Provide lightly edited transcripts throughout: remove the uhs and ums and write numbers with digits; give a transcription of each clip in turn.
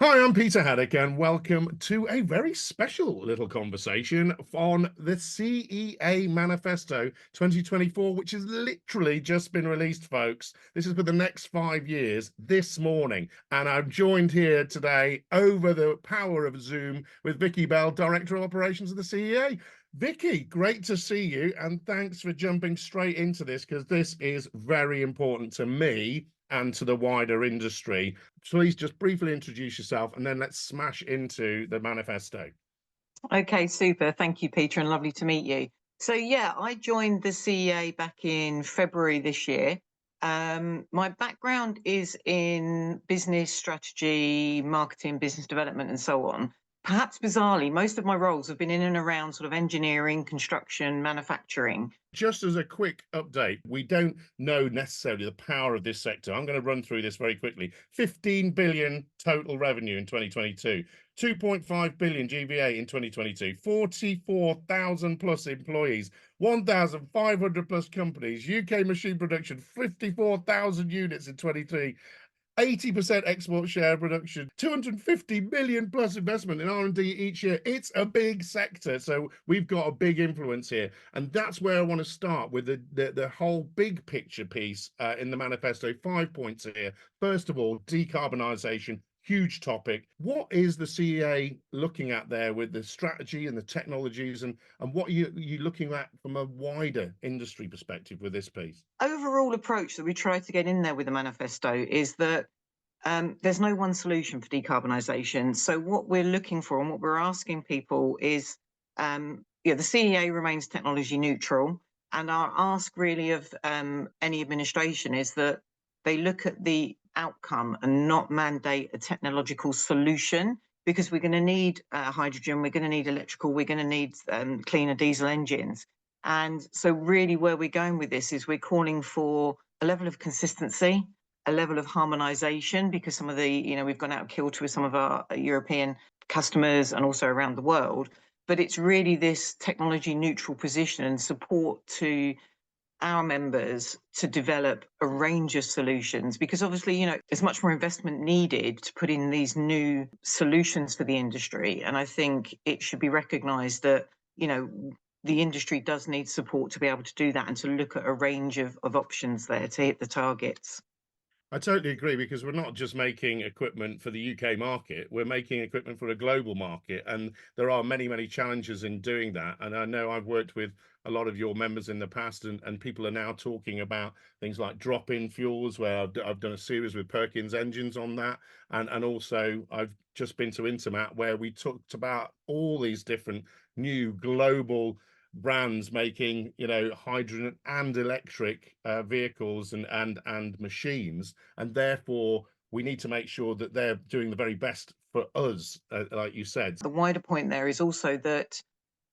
Hi, I'm Peter Haddock, and welcome to a very special little conversation on the CEA Manifesto 2024, which has literally just been released, folks. This is for the next 5 years this morning, and I'm joined here today over the power of Zoom with Vicky Bell, Director of Operations of the CEA. Vicky, great to see you, and thanks for jumping straight into this because this is very important to me and to the wider industry. Please just briefly introduce yourself and then let's smash into the manifesto. Okay, super. Thank you, Peter, and lovely to meet you. So, yeah, I joined the CEA back in February this year. My background is in business strategy, marketing, business development, and so on. Perhaps bizarrely, most of my roles have been in and around sort of engineering, construction, manufacturing. Just as a quick update, we don't know necessarily the power of this sector. I'm going to run through this very quickly. 15 billion total revenue in 2022, 2.5 billion GVA in 2022, 44,000 plus employees, 1,500 plus companies, UK machine production, 54,000 units in 23. 80% export share production, 250 million plus investment in R&D each year. It's a big sector, so we've got a big influence here, and that's where I want to start with the whole big picture piece in the manifesto. 5 points here. First of all, decarbonisation. Huge topic. What is the CEA looking at there with the strategy and the technologies, and what are you looking at from a wider industry perspective with this piece? Overall approach that we try to get in there with the manifesto is that there's no one solution for decarbonisation. So what we're looking for and what we're asking people is, the CEA remains technology neutral, and our ask really of any administration is that they look at the outcome and not mandate a technological solution, because we're going to need hydrogen, we're going to need electrical, we're going to need cleaner diesel engines. And so really where we're going with this is we're calling for a level of consistency, a level of harmonisation, because some of we've gone out of kilter with some of our European customers and also around the world. But it's really this technology neutral position and support to our members to develop a range of solutions, because obviously, there's much more investment needed to put in these new solutions for the industry. And I think it should be recognised that, the industry does need support to be able to do that and to look at a range of options there to hit the targets. I totally agree, because we're not just making equipment for the UK market, we're making equipment for a global market, and there are many, many challenges in doing that. And I know I've worked with a lot of your members in the past, and people are now talking about things like drop-in fuels, where I've done a series with Perkins Engines on that, and also I've just been to Intermat, where we talked about all these different new global brands making hydrogen and electric vehicles and machines, and therefore we need to make sure that they're doing the very best for us, like you said. The wider point there is also that,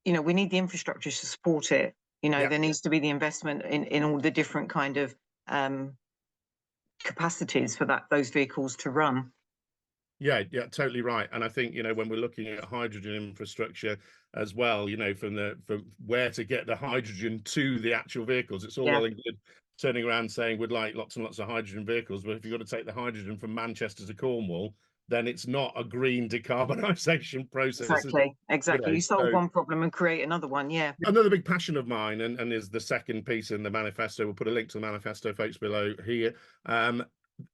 we need the infrastructure to support it. Yeah. There needs to be the investment in all the different kind of capacities for those vehicles to run. Yeah, totally right. And I think, when we're looking at hydrogen infrastructure as well, from where to get the hydrogen to the actual vehicles, it's all Yeah. well and good turning around saying we'd like lots and lots of hydrogen vehicles, but if you've got to take the hydrogen from Manchester to Cornwall, then it's not a green decarbonisation process. Exactly. You solve So one problem and create another one. Yeah. another big passion of mine, and is the second piece in the manifesto. We'll put a link to the manifesto, folks, below here.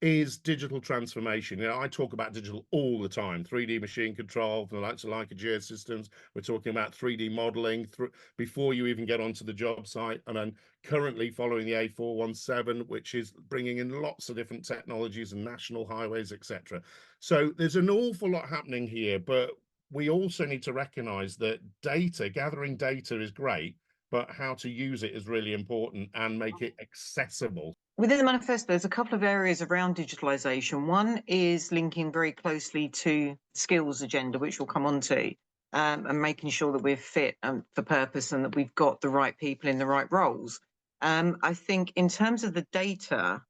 Is digital transformation. I talk about digital all the time. 3D machine control from the likes of Leica Geosystems. We're talking about 3D modeling before you even get onto the job site. And I'm currently following the A417, which is bringing in lots of different technologies and national highways, etc. So there's an awful lot happening here, but we also need to recognize that gathering data is great, but how to use it is really important, and make it accessible. Within the manifesto, there's a couple of areas around digitalisation. One is linking very closely to skills agenda, which we'll come on to, and making sure that we're fit for purpose and that we've got the right people in the right roles. I think in terms of the data,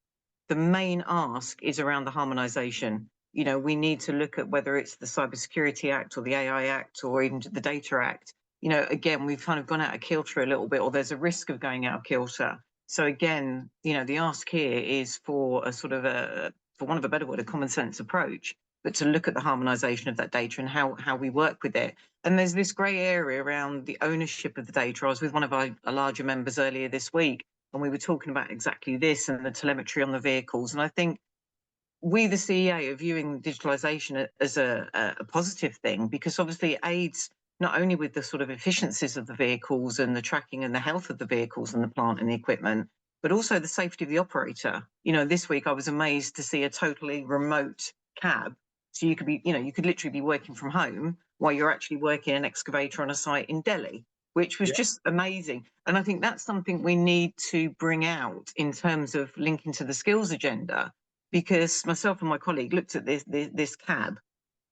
the main ask is around the harmonisation. We need to look at whether it's the Cybersecurity Act or the AI Act or even the Data Act. Again, we've kind of gone out of kilter a little bit, or there's a risk of going out of kilter. So again, the ask here is for a sort of for want of a better word, a common sense approach. but to look at the harmonisation of that data and how we work with it. And there's this grey area around the ownership of the data. I was with one of our larger members earlier this week, and we were talking about exactly this and the telemetry on the vehicles. And I think we, the CEA, are viewing digitalisation as a positive thing, because obviously it aids not only with the sort of efficiencies of the vehicles and the tracking and the health of the vehicles and the plant and the equipment, but also the safety of the operator. You know, this week I was amazed to see a totally remote cab. So you could be, you know, you could literally be working from home while you're actually working an excavator on a site in Delhi, which was just amazing. And I think that's something we need to bring out in terms of linking to the skills agenda, because myself and my colleague looked at this cab,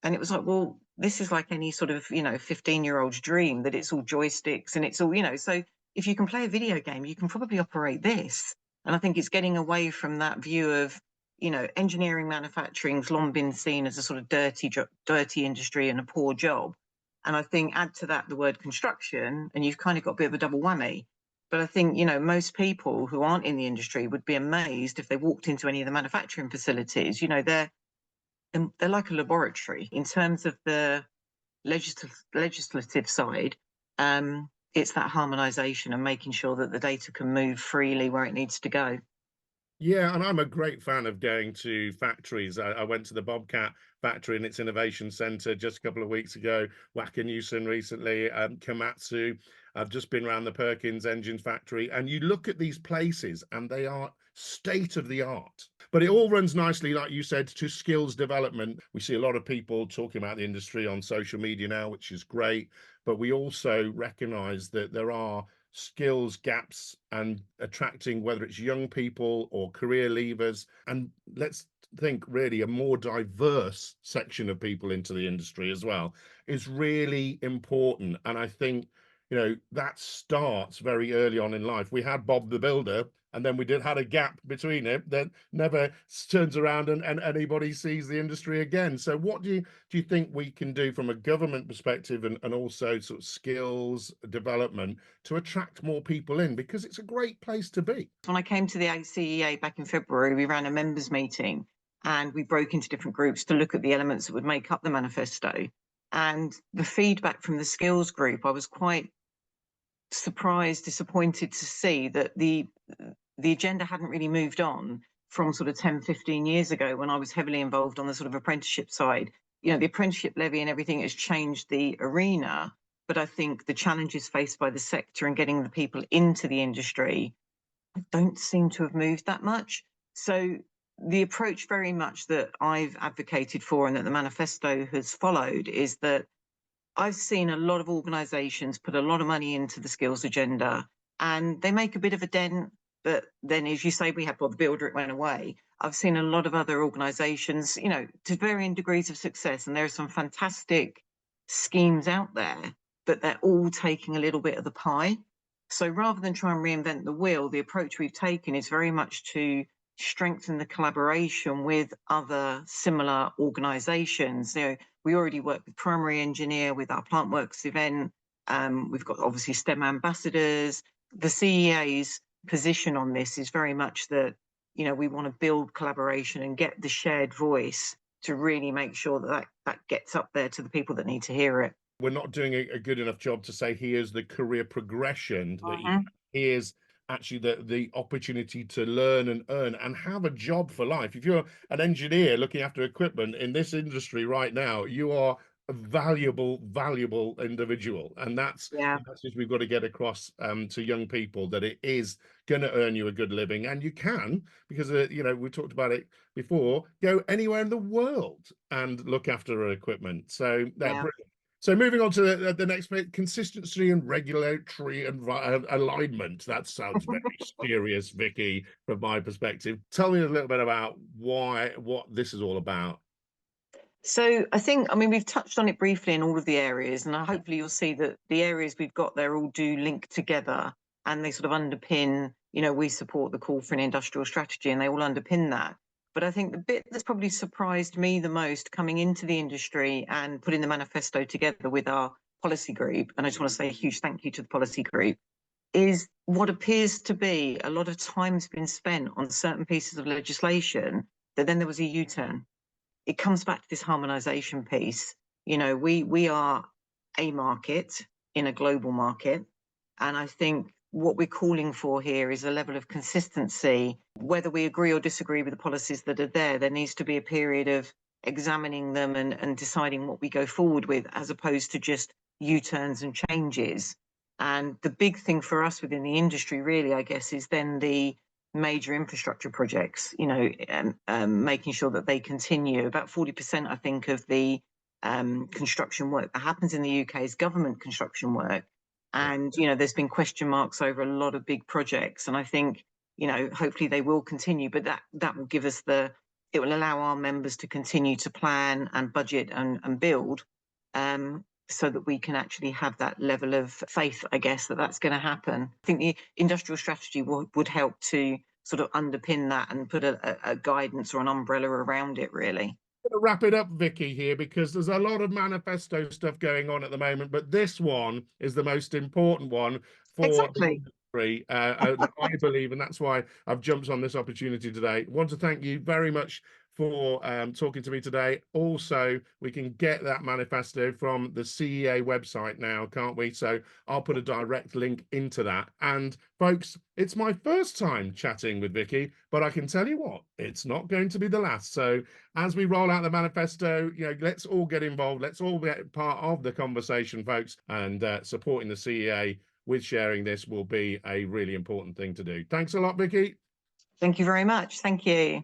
and it was like, well, this is like any sort of, 15-year-old's dream, that it's all joysticks and it's all, so if you can play a video game, you can probably operate this. And I think it's getting away from that view of, engineering manufacturing's long been seen as a sort of dirty industry and a poor job. And I think add to that the word construction, and you've kind of got a bit of a double whammy. But I think, most people who aren't in the industry would be amazed if they walked into any of the manufacturing facilities. They're like a laboratory in terms of the legislative side. It's that harmonisation and making sure that the data can move freely where it needs to go. Yeah, and I'm a great fan of going to factories. I went to the Bobcat factory and its innovation center just a couple of weeks ago, Wacker Neuson recently, Komatsu. I've just been around the Perkins engine factory, and you look at these places and they are state of the art. But it all runs nicely, like you said, to skills development. We see a lot of people talking about the industry on social media now, which is great. But we also recognize that there are skills gaps, and attracting, whether it's young people or career leavers, and let's think really a more diverse section of people into the industry as well, is really important. And I think that starts very early on in life. We had Bob the Builder, and then we had a gap between it that never turns around and anybody sees the industry again. So what do you think we can do from a government perspective, and also sort of skills development, to attract more people in, because it's a great place to be? When I came to the CEA back in February, we ran a members meeting and we broke into different groups to look at the elements that would make up the manifesto. And the feedback from the skills group, I was quite surprised, disappointed to see that the agenda hadn't really moved on from sort of 10, 15 years ago, when I was heavily involved on the sort of apprenticeship side. The apprenticeship levy and everything has changed the arena, but I think the challenges faced by the sector and getting the people into the industry don't seem to have moved that much. So the approach very much that I've advocated for and that the manifesto has followed is that I've seen a lot of organisations put a lot of money into the skills agenda, and they make a bit of a dent. But then, as you say, we had Bob the Builder, it went away. I've seen a lot of other organisations, to varying degrees of success, and there are some fantastic schemes out there, but they're all taking a little bit of the pie. So rather than try and reinvent the wheel, the approach we've taken is very much to strengthen the collaboration with other similar organisations. We already work with Primary Engineer with our Plant Works event. We've got obviously STEM ambassadors. The CEA's position on this is very much that, we want to build collaboration and get the shared voice to really make sure that gets up there to the people that need to hear it. We're not doing a good enough job to say here's the career progression, that here's actually the opportunity to learn and earn and have a job for life. If you're an engineer looking after equipment in this industry right now, you are a valuable individual, and that's the message we've got to get across to young people, that it is going to earn you a good living, and you can, because we talked about it before, go anywhere in the world and look after equipment. So brilliant. So moving on to the next bit, consistency and regulatory alignment. That sounds very serious, Vicky, from my perspective. Tell me a little bit about what this is all about. So we've touched on it briefly in all of the areas, and hopefully you'll see that the areas we've got there all do link together, and they sort of underpin, we support the call for an industrial strategy, and they all underpin that. But I think the bit that's probably surprised me the most coming into the industry and putting the manifesto together with our policy group, and I just want to say a huge thank you to the policy group, is what appears to be a lot of time's been spent on certain pieces of legislation that then there was a U-turn. it comes back to this harmonisation piece. You know, we are a market in a global market, and I think what we're calling for here is a level of consistency. Whether we agree or disagree with the policies that are there needs to be a period of examining them and deciding what we go forward with, as opposed to just U-turns and changes. And the big thing for us within the industry, really, I guess, is then the major infrastructure projects, you know, making sure that they continue. About 40%, I think, of the construction work that happens in the UK is government construction work. And, you know, there's been question marks over a lot of big projects. And I think, you know, hopefully they will continue, but that will give us it will allow our members to continue to plan and budget and build, so that we can actually have that level of faith, I guess, that that's going to happen. I think the industrial strategy would help to sort of underpin that and put a guidance or an umbrella around it, really. To wrap it up, Vicky, here, because there's a lot of manifesto stuff going on at the moment, but this one is the most important one for the Exactly. industry, I believe, and that's why I've jumped on this opportunity today. I want to thank you very much for talking to me today. Also, we can get that manifesto from the CEA website now, can't we? So I'll put a direct link into that. And folks, it's my first time chatting with Vicky, but I can tell you what, it's not going to be the last. So as we roll out the manifesto, you know, let's all get involved. Let's all get part of the conversation, folks, and supporting the CEA with sharing this will be a really important thing to do. Thanks a lot, Vicky. Thank you very much. Thank you.